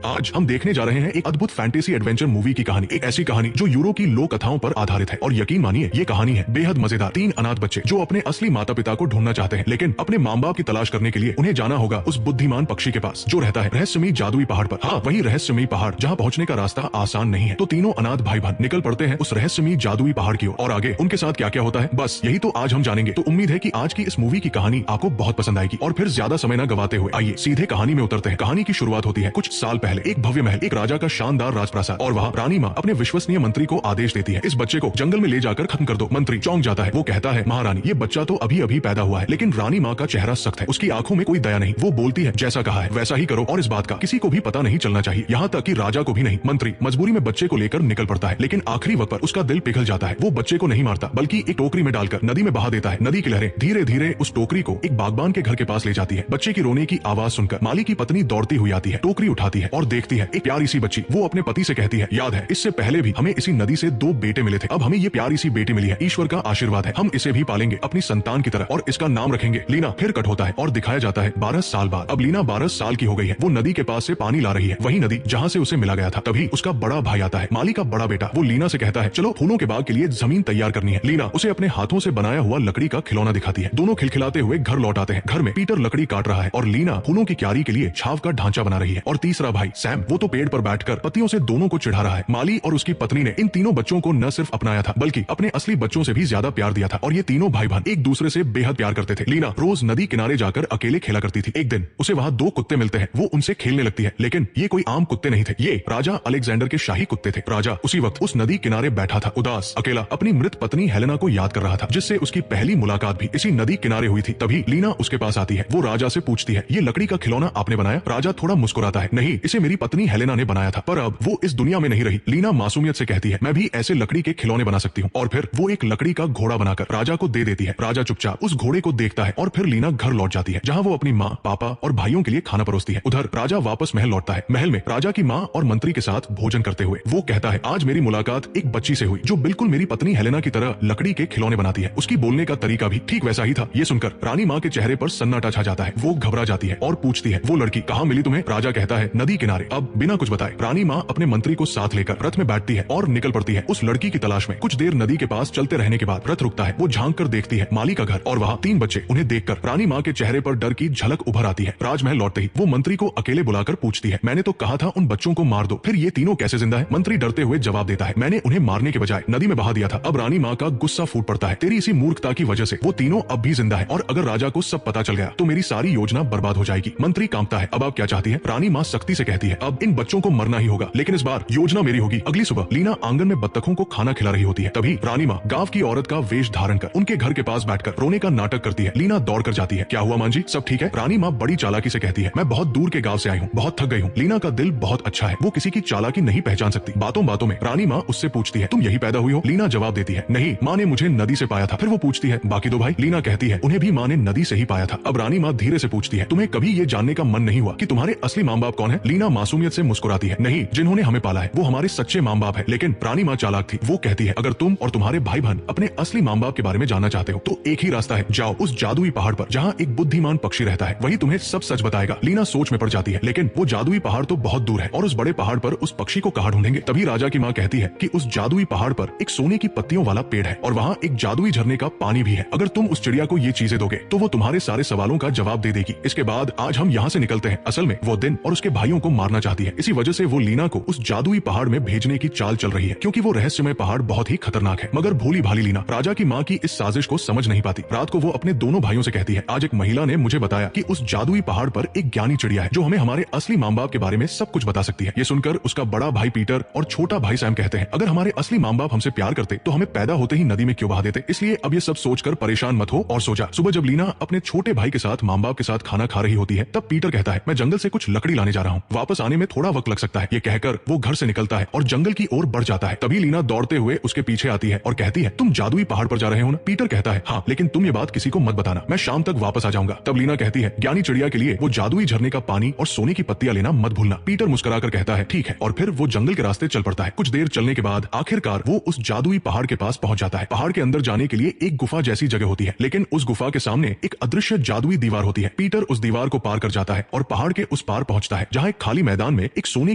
आज हम देखने जा रहे हैं एक अद्भुत फैंटेसी एडवेंचर मूवी की कहानी। एक ऐसी कहानी जो यूरो की लोक कथाओं पर आधारित है और यकीन मानिए ये कहानी है बेहद मजेदार। 3 अनाथ बच्चे जो अपने असली माता पिता को ढूंढना चाहते हैं, लेकिन अपने माँ बाप की तलाश करने के लिए उन्हें जाना होगा उस बुद्धिमान पक्षी के पास जो रहता है रहस्यमयी जादुई पहाड़ पर। हाँ, वही रहस्यमयी पहाड़ जहाँ पहुँचने का रास्ता आसान नहीं है। तो तीनों अनाथ भाई बहन निकल पड़ते हैं उस रहस्यमयी जादुई पहाड़ की ओर और आगे उनके साथ क्या क्या होता है, बस यही तो आज हम जानेंगे। तो उम्मीद है कि आज की इस मूवी की कहानी आपको बहुत पसंद आएगी। और फिर ज्यादा समय न गवाते हुए आइए सीधे कहानी में उतरते हैं। कहानी की शुरुआत होती है कुछ साल पहले। एक भव्य महल, एक राजा का शानदार राजप्रासाद और वहाँ रानी माँ अपने विश्वसनीय मंत्री को आदेश देती है, इस बच्चे को जंगल में ले जाकर खत्म कर दो। मंत्री चौंक जाता है। वो कहता है, महारानी ये बच्चा तो अभी अभी पैदा हुआ है। लेकिन रानी माँ का चेहरा सख्त है, उसकी आंखों में कोई दया नहीं। वो बोलती है, जैसा कहा है वैसा ही करो और इस बात का किसी को भी पता नहीं चलना चाहिए, यहाँ तक कि राजा को भी नहीं। मंत्री मजबूरी में बच्चे को लेकर निकल पड़ता है, लेकिन आखिरी वक्त पर उसका दिल पिघल जाता है। वो बच्चे को नहीं मारता बल्कि एक टोकरी में डालकर नदी में बहा देता है। नदी की लहरें धीरे धीरे उस टोकरी को एक बागबान के घर के पास ले जाती है। बच्चे की रोने की आवाज सुनकर माली की पत्नी दौड़ती हुई आती है, टोकरी उठाती है और देखती है एक प्यारी सी बच्ची। वो अपने पति से कहती है, याद है इससे पहले भी हमें इसी नदी से 2 बेटे मिले थे, अब हमें ये प्यारी सी बेटी मिली है, ईश्वर का आशीर्वाद है, हम इसे भी पालेंगे अपनी संतान की तरह और इसका नाम रखेंगे लीना। फिर कट होता है और दिखाया जाता है 12 साल बाद। अब लीना 12 साल की हो गई है। वो नदी के पास से पानी ला रही है, वही नदी जहाँ से उसे मिला गया था। तभी उसका बड़ा भाई आता है, माली का बड़ा बेटा। वो लीना से कहता है, चलो फूलों के बाग के लिए जमीन तैयार करनी है। लीना उसे अपने हाथों से बनाया हुआ लकड़ी का खिलौना दिखाती है। दोनों खिलखिलाते हुए घर लौट आते हैं। घर में पीटर लकड़ी काट रहा है और लीना फूलों की क्यारी के लिए छाव का ढांचा बना रही है। और तीसरा भाई सैम, वो तो पेड़ पर बैठकर पत्तियों से दोनों को चिढ़ा रहा है। माली और उसकी पत्नी ने इन तीनों बच्चों को न सिर्फ अपनाया था बल्कि अपने असली बच्चों से भी ज्यादा प्यार दिया था और ये तीनों भाई बहन एक दूसरे से बेहद प्यार करते थे। लीना रोज नदी किनारे जाकर अकेले खेला करती थी। एक दिन उसे वहाँ 2 कुत्ते मिलते हैं। वो उनसे खेलने लगती है, लेकिन ये कोई आम कुत्ते नहीं थे, ये राजा अलेक्जेंडर के शाही कुत्ते थे। राजा उसी वक्त उस नदी किनारे बैठा था, उदास अकेला अपनी मृत पत्नी हेलेना को याद कर रहा था, जिससे उसकी पहली मुलाकात भी इसी नदी किनारे हुई थी। तभी लीना उसके पास आती है। वो राजा से पूछती है, ये लकड़ी का खिलौना आपने बनाया? राजा थोड़ा मुस्कुराता है, नहीं, इसे मेरी पत्नी हेलेना ने बनाया था, पर अब वो इस दुनिया में नहीं रही। लीना मासूमियत से कहती है, मैं भी ऐसे लकड़ी के खिलौने बना सकती हूँ। और फिर वो एक लकड़ी का घोड़ा बनाकर राजा को दे देती है। राजा चुपचाप उस घोड़े को देखता है और फिर लीना घर लौट जाती है, जहाँ वो अपनी माँ, पापा और भाइयों के लिए खाना परोसती है। उधर राजा वापस महल लौटता है। महल में राजा की माँ और मंत्री के साथ भोजन करते हुए वो कहता है, आज मेरी मुलाकात एक बच्ची से हुई जो बिल्कुल मेरी पत्नी हेलेना की तरह लकड़ी के खिलौने बनाती है। उसकी बोलने का तरीका भी ठीक वैसा ही था। ये सुनकर रानी माँ के चेहरे पर सन्नाटा छा जाता है। वो घबरा जाती है और पूछती है, वो लड़की कहाँ मिली तुम्हें? राजा कहता है, नदी किनारे। अब बिना कुछ बताए रानी माँ अपने मंत्री को साथ लेकर रथ में बैठती है और निकल पड़ती है उस लड़की की तलाश में। कुछ देर नदी के पास चलते रहने के बाद रथ रुकता है। वो झांक कर देखती है माली का घर और वहाँ 3 बच्चे। उन्हें देखकर रानी माँ के चेहरे पर डर की झलक उभर आती है। राजमहल लौटते ही वो मंत्री को अकेले बुलाकर पूछती है, मैंने तो कहा था उन बच्चों को मार दो, फिर ये तीनों कैसे जिंदा है? मंत्री डरते हुए जवाब देता है, मैंने उन्हें मारने के बजाय नदी में बहा दिया था। अब रानी माँ का गुस्सा फूट पड़ता है, तेरी इसी मूर्खता की वजह से वो तीनों अब भी जिंदा है और अगर राजा को सब पता चल गया तो मेरी सारी योजना बर्बाद हो जाएगी। मंत्री कांपता है, अब आप क्या चाहती है? रानी माँ सख्ती से कहती है, अब इन बच्चों को मरना ही होगा, लेकिन इस बार योजना मेरी होगी। अगली सुबह लीना आंगन में बत्तखों को खाना खिला रही होती है। तभी रानी माँ गांव की औरत का वेश धारण कर उनके घर के पास बैठकर रोने का नाटक करती है। लीना दौड़ कर जाती है, क्या हुआ मां जी, सब ठीक है? रानी माँ बड़ी चालाकी से कहती है, मैं बहुत दूर के गांव से आई हूँ, बहुत थक गई हूँ। लीना का दिल बहुत अच्छा है, वो किसी की चालाकी नहीं पहचान सकती। बातों बातों में रानी माँ उससे पूछती है, तुम यही पैदा हुई हो? लीना जवाब देती है, नहीं, माँ ने मुझे नदी से पाया था। फिर वो पूछती है, बाकी 2 भाई? लीना कहती है, उन्हें भी माँ ने नदी से ही पाया था। अब रानी माँ धीरे से पूछती है, तुम्हें कभी ये जानने का मन नहीं हुआ कि तुम्हारे असली माँ बाप कौन है? लीना मासूमियत से मुस्कुराती है, नहीं, जिन्होंने हमें पाला है वो हमारे सच्चे माँ बाप है। लेकिन रानी माँ चालाक थी। वो कहती है, अगर तुम और तुम्हारे भाई बहन अपने असली माँ बाप के बारे में जानना चाहते हो तो एक ही रास्ता है, जाओ उस जादुई पहाड़ पर जहाँ एक बुद्धिमान पक्षी रहता है, वही तुम्हें सब सच बताएगा। लीना सोच में पड़ जाती है, लेकिन वो जादुई पहाड़ तो बहुत दूर है और उस बड़े पहाड़ पर उस पक्षी को कहाँ ढूंढेंगे? तभी राजा की माँ कहती है कि उस जादुई पहाड़ पर एक सोने की पत्तियों वाला पेड़ है और वहाँ एक जादुई झरने का पानी भी है। अगर तुम उस चिड़िया को ये चीजें दोगे तो वो तुम्हारे सारे सवालों का जवाब दे देगी। इसके बाद आज हम यहाँ से निकलते हैं। असल में वो दिन और उसके भाइयों को मारना चाहती है, इसी वजह से वो लीना को उस जादुई पहाड़ में भेजने की चाल चल रही है, क्योंकि वो रहस्यमय पहाड़ बहुत ही खतरनाक है। मगर भोली भाली लीना राजा की माँ की इस साजिश को समझ नहीं पाती। रात को वो अपने दोनों भाइयों से कहती है, आज एक महिला ने मुझे बताया कि उस जादुई पहाड़ पर एक ज्ञानी चिड़िया है जो हमें हमारे असली माँ बाप के बारे में सब कुछ बता सकती है। ये सुनकर उसका बड़ा भाई पीटर और छोटा भाई सैम कहते हैं, अगर हमारे असली माँ बाप हमसे प्यार करते तो हमें पैदा होते ही नदी में क्यों बहा देते? इसलिए अब ये सब सोचकर परेशान मत हो और सो जा। सुबह जब लीना अपने छोटे भाई के साथ माँ बाप के साथ खाना खा रही होती है तब पीटर कहता है, मैं जंगल से कुछ लकड़ी लाने जा रहा हूँ, वापस आने में थोड़ा वक्त लग सकता है। ये कहकर वो घर से निकलता है और जंगल की ओर बढ़ जाता है। तभी लीना दौड़ते हुए उसके पीछे आती है और कहती है, तुम जादुई पहाड़ पर जा रहे हो ना? पीटर कहता है, हाँ, लेकिन तुम ये बात किसी को मत बताना, मैं शाम तक वापस आ जाऊंगा। तब लीना कहती है, ज्ञानी चिड़िया के लिए वो जादुई झरने का पानी और सोने की पत्तियां लेना मत भूलना। पीटर मुस्कुराकर कहता है, ठीक है, और फिर वो जंगल के रास्ते चल पड़ता है। कुछ देर चलने के बाद आखिरकार वो उस जादुई पहाड़ के पास पहुंच जाता है। पहाड़ के अंदर जाने के लिए एक गुफा जैसी जगह होती है, लेकिन उस गुफा के सामने एक अदृश्य जादुई दीवार होती है। पीटर उस दीवार को पार कर जाता है और पहाड़ के उस पार पहुंचता है जहाँ एक खाली खाली मैदान में एक सोने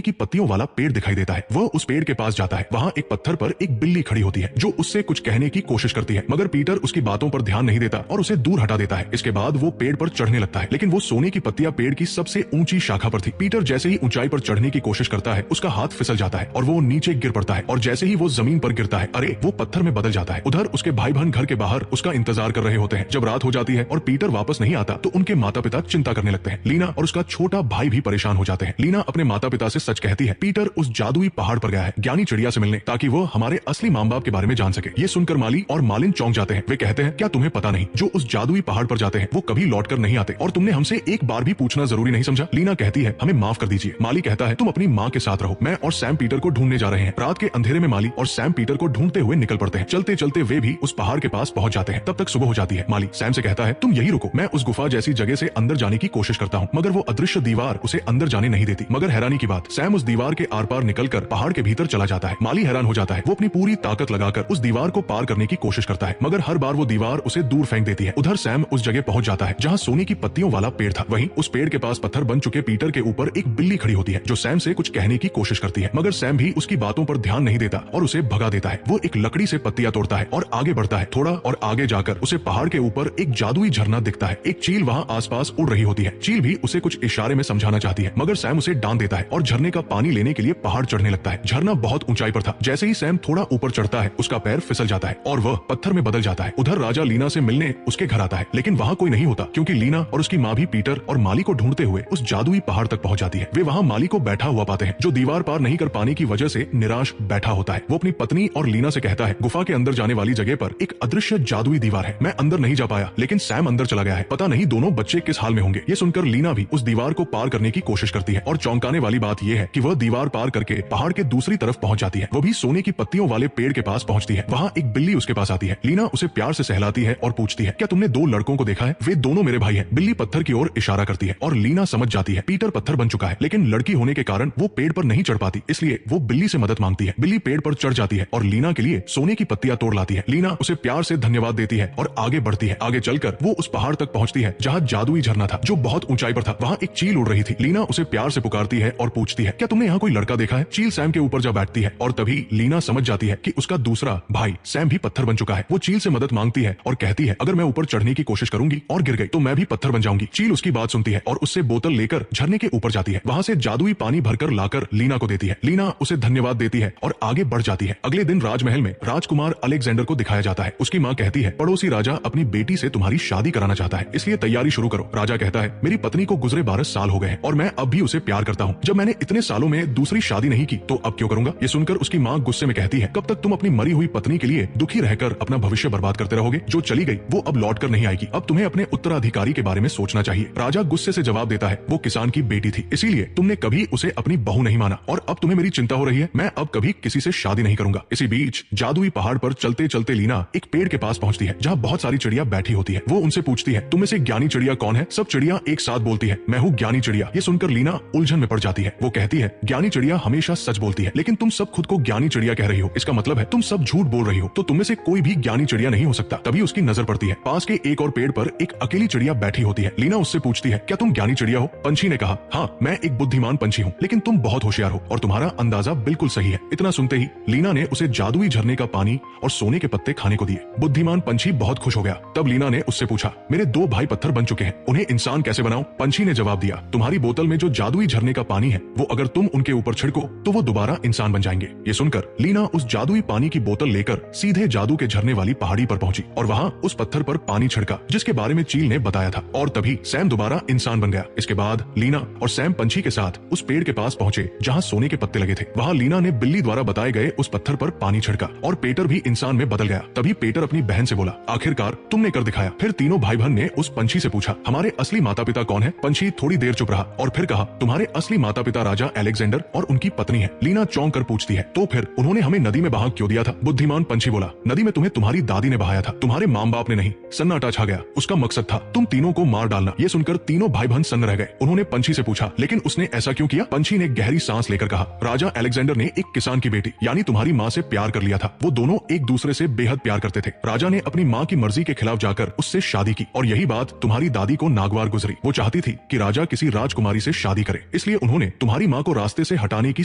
की पत्तियों वाला पेड़ दिखाई देता है। वह उस पेड़ के पास जाता है। वहाँ एक पत्थर पर एक बिल्ली खड़ी होती है जो उससे कुछ कहने की कोशिश करती है, मगर पीटर उसकी बातों पर ध्यान नहीं देता और उसे दूर हटा देता है। इसके बाद वो पेड़ पर चढ़ने लगता है, लेकिन वो सोने की पत्तियां पेड़ की सबसे ऊंची शाखा पर थी। पीटर जैसे ही ऊंचाई पर चढ़ने की कोशिश करता है, उसका हाथ फिसल जाता है और वो नीचे गिर पड़ता है। और जैसे ही वो जमीन पर गिरता है, अरे वो पत्थर में बदल जाता है। उधर उसके भाई बहन घर के बाहर उसका इंतजार कर रहे होते हैं। जब रात हो जाती है और पीटर वापस नहीं आता तो उनके माता पिता चिंता करने लगते हैं। लीना और उसका छोटा भाई भी परेशान हो जाते हैं। लीना अपने माता पिता से सच कहती है, पीटर उस जादुई पहाड़ पर गया है ज्ञानी चिड़िया से मिलने, ताकि वो हमारे असली माँ बाप के बारे में जान सके। ये सुनकर माली और मालिन चौंक जाते हैं। वे कहते हैं, क्या तुम्हें पता नहीं, जो उस जादुई पहाड़ पर जाते हैं वो कभी लौटकर नहीं आते, और तुमने हमसे एक बार भी पूछना जरूरी नहीं समझा। लीना कहती है, हमें माफ कर दीजिए। माली कहता है, तुम अपनी माँ के साथ रहो, मैं और सैम पीटर को ढूंढने जा रहे हैं। रात के अंधेरे में माली और सैम पीटर को ढूंढते हुए निकल पड़ते हैं। चलते चलते वे भी उस पहाड़ के पास पहुंच जाते हैं। तब तक सुबह हो जाती है। माली सैम से कहता है, तुम यही रुको, मैं उस गुफा जैसी जगह से अंदर जाने की कोशिश करता हूँ, मगर वो अदृश्य दीवार उसे अंदर जाने नहीं देती। मगर हैरानी की बात, सैम उस दीवार के आर पार निकलकर पहाड़ के भीतर चला जाता है। माली हैरान हो जाता है। वो अपनी पूरी ताकत लगाकर उस दीवार को पार करने की कोशिश करता है, मगर हर बार वो दीवार उसे दूर फेंक देती है। उधर सैम उस जगह पहुंच जाता है जहाँ सोने की पत्तियों वाला पेड़ था। वहीं उस पेड़ के पास पत्थर बन चुके पीटर के ऊपर एक बिल्ली खड़ी होती है जो सैम से कुछ कहने की कोशिश करती है, मगर सैम भी उसकी बातों पर ध्यान नहीं देता और उसे भगा देता है। वो एक लकड़ी से पत्तियां तोड़ता है और आगे बढ़ता है। थोड़ा और आगे जाकर उसे पहाड़ के ऊपर एक जादुई झरना दिखता है। एक चील वहाँ आसपास उड़ रही होती है। चील भी उसे कुछ इशारे में समझाना चाहती है, मगर सैम उसे डांट देता है और झरने का पानी लेने के लिए पहाड़ चढ़ने लगता है। झरना बहुत ऊंचाई पर था। जैसे ही सैम थोड़ा ऊपर चढ़ता है, उसका पैर फिसल जाता है और वह पत्थर में बदल जाता है। उधर राजा लीना से मिलने उसके घर आता है, लेकिन वहाँ कोई नहीं होता, क्योंकि लीना और उसकी माँ भी पीटर और माली को ढूंढते हुए उस जादुई पहाड़ तक पहुंच जाती है। वे वहाँ माली को बैठा हुआ पाते हैं, जो दीवार पार नहीं कर पाने की वजह से निराश बैठा होता है। वो अपनी पत्नी और लीना से कहता है, गुफा के अंदर जाने वाली जगह पर एक अदृश्य जादुई दीवार है, मैं अंदर नहीं जा पाया, लेकिन सैम अंदर चला गया है, पता नहीं दोनों बच्चे किस हाल में होंगे। ये सुनकर लीना भी उस दीवार को पार करने की कोशिश करती है, और चौंकाने वाली बात यह है कि वह दीवार पार करके पहाड़ के दूसरी तरफ पहुंच जाती है। वो भी सोने की पत्तियों वाले पेड़ के पास पहुंचती है। वहाँ एक बिल्ली उसके पास आती है। लीना उसे प्यार से सहलाती है और पूछती है, क्या तुमने दो लड़कों को देखा है? वे दोनों मेरे भाई हैं। बिल्ली पत्थर की ओर इशारा करती है और लीना समझ जाती है पीटर पत्थर बन चुका है, लेकिन लड़की होने के कारण वो पेड़ पर नहीं चढ़ पाती, इसलिए वो बिल्ली से मदद मांगती है। बिल्ली पेड़ पर चढ़ जाती है और लीना के लिए सोने की पत्तियां तोड़ लाती है। लीना उसे प्यार से धन्यवाद देती है और आगे बढ़ती है। आगे चलकर वो उस पहाड़ तक पहुंचती है जहाँ जादुई झरना था, जो बहुत ऊंचाई पर था। वहाँ एक चील उड़ रही थी। लीना उसे प्यार से पुकारती है और पूछती है, क्या तुमने यहाँ कोई लड़का देखा है? चील सैम के ऊपर जा बैठती है और तभी लीना समझ जाती है कि उसका दूसरा भाई सैम भी पत्थर बन चुका है। वो चील से मदद मांगती है और कहती है, अगर मैं ऊपर चढ़ने की कोशिश करूंगी और गिर गई तो मैं भी पत्थर बन जाऊंगी। चील उसकी बात सुनती है और उससे बोतल लेकर झरने के ऊपर जाती है। वहाँ से जादुई पानी भरकर लाकर लीना को देती है। लीना उसे धन्यवाद देती है और आगे बढ़ जाती है। अगले दिन राजमहल में राजकुमार अलेक्जेंडर को दिखाया जाता है। उसकी माँ कहती है, पड़ोसी राजा अपनी बेटी से तुम्हारी शादी कराना चाहता है, इसलिए तैयारी शुरू करो। राजा कहता है, मेरी पत्नी को गुजरे 12 साल हो गए हैं और मैं अब भी उसे प्यार करता हूँ। जब मैंने इतने सालों में दूसरी शादी नहीं की तो अब क्यों करूंगा? ये सुनकर उसकी माँ गुस्से में कहती है, कब तक तुम अपनी मरी हुई पत्नी के लिए दुखी रहकर अपना भविष्य बर्बाद करते रहोगे? जो चली गई वो अब लौट कर नहीं आएगी। अब तुम्हें अपने उत्तराधिकारी के बारे में सोचना चाहिए। राजा गुस्से से जवाब देता है, वो किसान की बेटी थी, इसीलिए तुमने कभी उसे अपनी बहू नहीं माना और अब तुम्हें मेरी चिंता हो रही है। मैं अब कभी किसी से शादी नहीं करूंगा। इसी बीच जादुई पहाड़ पर चलते चलते लीना एक पेड़ के पास पहुंचती है जहाँ बहुत सारी चिड़िया बैठी होती है। वो उनसे पूछती है, तुम में से ज्ञानी चिड़िया कौन है? सब चिड़िया एक साथ बोलती है, मैं हूँ ज्ञानी चिड़िया। ये सुनकर लीना उलझन में पड़ जाती है। वो कहती है, ज्ञानी चिड़िया हमेशा सच बोलती है, लेकिन तुम सब खुद को ज्ञानी चिड़िया कह रही हो, इसका मतलब है तुम सब झूठ बोल रही हो, तो तुम में से कोई भी ज्ञानी चिड़िया नहीं हो सकता। तभी उसकी नजर पड़ती है पास के एक और पेड़ पर एक अकेली चिड़िया बैठी होती है। लीना उससे पूछती है, क्या तुम ज्ञानी चिड़िया हो? पंछी ने कहा, हाँ मैं एक बुद्धिमान पंछी हूँ, लेकिन तुम बहुत होशियार हो और तुम्हारा अंदाजा बिल्कुल सही है। इतना सुनते ही लीना ने उसे जादुई झरने का पानी और सोने के पत्ते खाने को दिए। बुद्धिमान पंछी बहुत खुश हो गया। तब लीना ने उससे पूछा, मेरे दो भाई पत्थर बन चुके हैं, उन्हें इंसान कैसे बनाऊं? पंछी ने जवाब दिया, तुम्हारी बोतल में जो जादुई झरने का पानी है वो अगर तुम उनके ऊपर छिड़को तो वो दोबारा इंसान बन जाएंगे। ये सुनकर लीना उस जादुई पानी की बोतल लेकर सीधे जादू के झरने वाली पहाड़ी पर पहुंची और वहाँ उस पत्थर पर पानी छिड़का जिसके बारे में चील ने बताया था, और तभी सैम दोबारा इंसान बन गया। इसके बाद लीना और सैम पंछी के साथ उस पेड़ के पास पहुंचे जहाँ सोने के पत्ते लगे थे। वहाँ लीना ने बिल्ली द्वारा बताए गए उस पत्थर पर पानी छिड़का और पेटर भी इंसान में बदल गया। तभी पेटर अपनी बहन से बोला, आखिरकार तुमने कर दिखाया। फिर तीनों भाई बहन ने उस पंछी से पूछा, हमारे असली माता पिता कौन है? पंछी थोड़ी देर चुप रहा और फिर कहा, तुम्हारे असली माता पिता राजा अलेक्जेंडर और उनकी पत्नी है। लीना चौंक कर पूछती है, तो फिर उन्होंने हमें नदी में बहा क्यों दिया था? बुद्धिमान पंछी बोला, नदी में तुम्हें तुम्हारी दादी ने बहाया था, तुम्हारे माँ बाप ने नहीं। सन्नाटा छा गया। उसका मकसद था तुम तीनों को मार डालना। ये सुनकर तीनों भाई बहन सन्न रह गए। उन्होंने पंछी से पूछा, लेकिन उसने ऐसा क्यों किया? पंछी ने गहरी सांस लेकर कहा, राजा अलेक्जेंडर ने एक किसान की बेटी यानी तुम्हारी माँ से प्यार कर लिया था। वो दोनों एक दूसरे से बेहद प्यार करते थे। राजा ने अपनी माँ की मर्जी के खिलाफ जाकर उससे शादी की और यही बात तुम्हारी दादी को नागवार गुजरी। वो चाहती थी कि राजा किसी राजकुमारी से शादी करे। इसलिए उन्होंने तुम्हारी माँ को रास्ते से हटाने की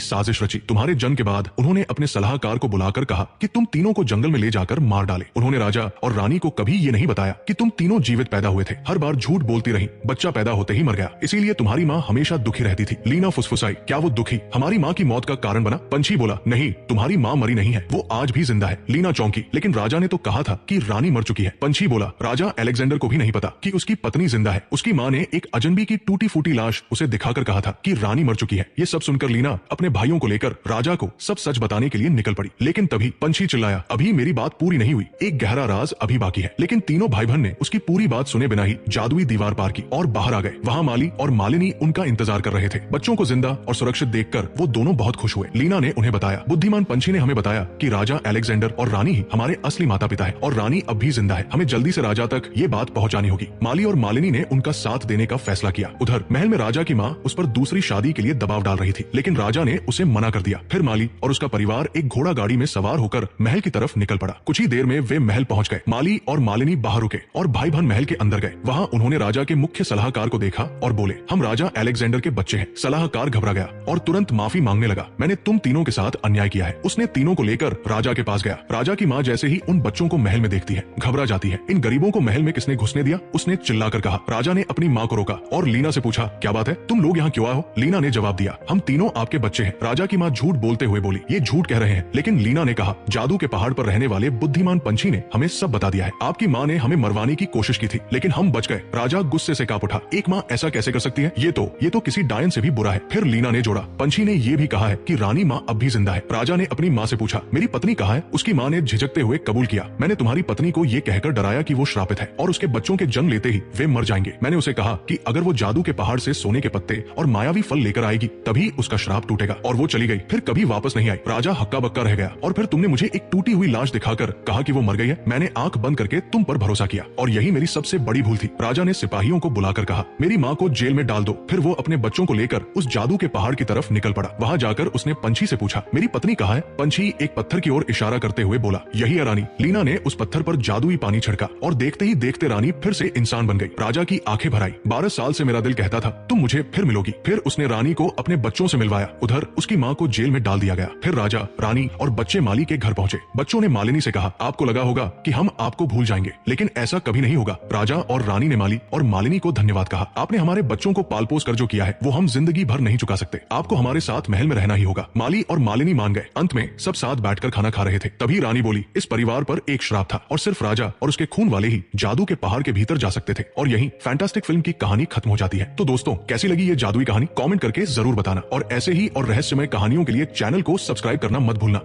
साजिश रची। तुम्हारे जन्म के बाद उन्होंने अपने सलाहकार को बुलाकर कहा कि तुम तीनों को जंगल में ले जाकर मार डाले। उन्होंने राजा और रानी को कभी ये नहीं बताया कि तुम तीनों जीवित पैदा हुए थे। हर बार झूठ बोलती रही, बच्चा पैदा होते ही मर गया, इसीलिए तुम्हारी माँ हमेशा दुखी रहती थी। लीना फुसफुसाई, क्या वो दुखी हमारी माँ की मौत का कारण बना? पंछी बोला, नहीं, तुम्हारी माँ मरी नहीं है, वो आज भी जिंदा है। लीना चौंकी, लेकिन राजा ने तो कहा था कि रानी मर चुकी है। पंछी बोला, राजा अलेक्जेंडर को भी नहीं पता कि उसकी पत्नी जिंदा है। उसकी माँ ने एक अजनबी की टूटी फूटी लाश उसे दिखाकर कहा था कि रानी मर चुकी है। ये सब सुनकर लीना अपने भाइयों को लेकर राजा को सब सच बताने के लिए निकल पड़ी। लेकिन तभी पंछी चिल्लाया, अभी मेरी बात पूरी नहीं हुई, एक गहरा राज अभी बाकी है। लेकिन तीनों भाई बहन ने उसकी पूरी बात सुने बिना ही जादुई दीवार पार की और बाहर आ गए। वहाँ माली और मालिनी उनका इंतजार कर रहे थे। बच्चों को जिंदा और सुरक्षित देखकर वो दोनों बहुत खुश हुए। लीना ने उन्हें बताया, बुद्धिमान पंछी ने हमें बताया कि राजा अलेक्जेंडर और रानी ही हमारे असली माता पिता है और रानी अब भी जिंदा है। हमें जल्दी से राजा तक ये बात पहुंचानी होगी। माली और मालिनी ने उनका साथ देने का फैसला किया। उधर महल में राजा की माँ उस पर दूसरी शादी के लिए दबाव डाल रही थी, लेकिन राजा ने उसे मना कर दिया। फिर माली और उसका परिवार एक घोड़ा गाड़ी में सवार होकर महल की तरफ निकल पड़ा। कुछ ही देर में वे महल पहुंच गए। माली और मालिनी बाहर रुके और भाई बहन महल के अंदर गए। वहाँ उन्होंने राजा के मुख्य सलाहकार को देखा और बोले, हम राजा अलेक्जेंडर के बच्चे हैं। सलाहकार घबरा गया और तुरंत माफी मांगने लगा, मैंने तुम तीनों के साथ अन्याय किया है। उसने तीनों को लेकर राजा के पास गया। राजा की माँ जैसे ही उन बच्चों को महल में देखती है, घबरा जाती है। इन गरीबों को महल में किसने घुसने दिया? उसने चिल्लाकर कहा। राजा ने अपनी माँ को रोका और लीना से पूछा, क्या बात है, तुम लोग यहाँ क्यों आए हो? लीना ने जवाब दिया, हम तीनों आपके बच्चे हैं। राजा की माँ झूठ बोलते हुए बोली, ये झूठ कह रहे हैं। लेकिन लीना ने कहा, जादू के पहाड़ पर रहने वाले बुद्धिमान पंछी ने हमें सब बता दिया है। आपकी माँ ने हमें मरवाने की कोशिश की थी, लेकिन हम बच गए। राजा गुस्से से कांप उठा, एक माँ ऐसा कैसे कर सकती है? ये तो किसी डायन से भी बुरा है। फिर लीना ने जोड़ा, पंछी ने ये भी कहा है कि रानी माँ अब भी जिंदा है। राजा ने अपनी माँ से पूछा, मेरी पत्नी कहाँ है? उसकी माँ ने झिझकते हुए कबूल किया, मैंने तुम्हारी पत्नी को ये कहकर डराया कि वो श्रापित है और उसके बच्चों के जन्म लेते ही वे मर जाएंगे। मैंने उसे कहा कि अगर वो जादू के पहाड़ से सोने के पत्ते और मायावी फल लेकर आएगी तभी उसका श्राप टूटेगा, और वो चली गई, फिर कभी वापस नहीं आई। राजा हक्का बक्का रह गया। और फिर तुमने मुझे एक टूटी हुई लाश दिखाकर कहा कि वो मर गई है। मैंने आंख बंद करके तुम पर भरोसा किया और यही मेरी सबसे बड़ी भूल थी। राजा ने सिपाहियों को बुलाकर कहा, मेरी माँ को जेल में डाल दो। फिर वो अपने बच्चों को लेकर उस जादू के पहाड़ की तरफ निकल पड़ा। वहाँ जाकर उसने पंछी से पूछा, मेरी पत्नी कहाँ है? पंछी एक पत्थर की ओर इशारा करते हुए बोला, यही है रानी। लीना ने उस पत्थर पर जादुई पानी छिड़का और देखते ही देखते रानी फिर से इंसान बन गई। राजा की आंखें भर आई। 12 साल से मेरा दिल कहता था तुम मुझे फिर मिलोगी। फिर उसने रानी को अपने बच्चों से मिलवाया। उधर उसकी माँ को जेल में डाल दिया गया। फिर राजा, रानी और बच्चे माली के घर पहुंचे। बच्चों ने मालिनी से कहा, आपको लगा होगा कि हम आपको भूल जाएंगे, लेकिन ऐसा कभी नहीं होगा। राजा और रानी ने माली और मालिनी को धन्यवाद कहा। आपने हमारे बच्चों को पाल पोस कर जो किया है वो हम जिंदगी भर नहीं चुका सकते। आपको हमारे साथ महल में रहना ही होगा। माली और मालिनी मान गए। अंत में सब साथ बैठकर खाना खा रहे थे। तभी रानी बोली, इस परिवार पर एक श्राप था और सिर्फ राजा और उसके खून वाले ही जादू के पहाड़ के भीतर जा सकते थे। और यही फैंटास्टिक फिल्म की कहानी खत्म हो जाती है। तो दोस्तों, कैसी लगी ये जादुई कहानी? कमेंट करके जरूर बताना और ऐसे ही और रहस्यमय कहानियों के लिए चैनल को सब्सक्राइब करना मत भूलना।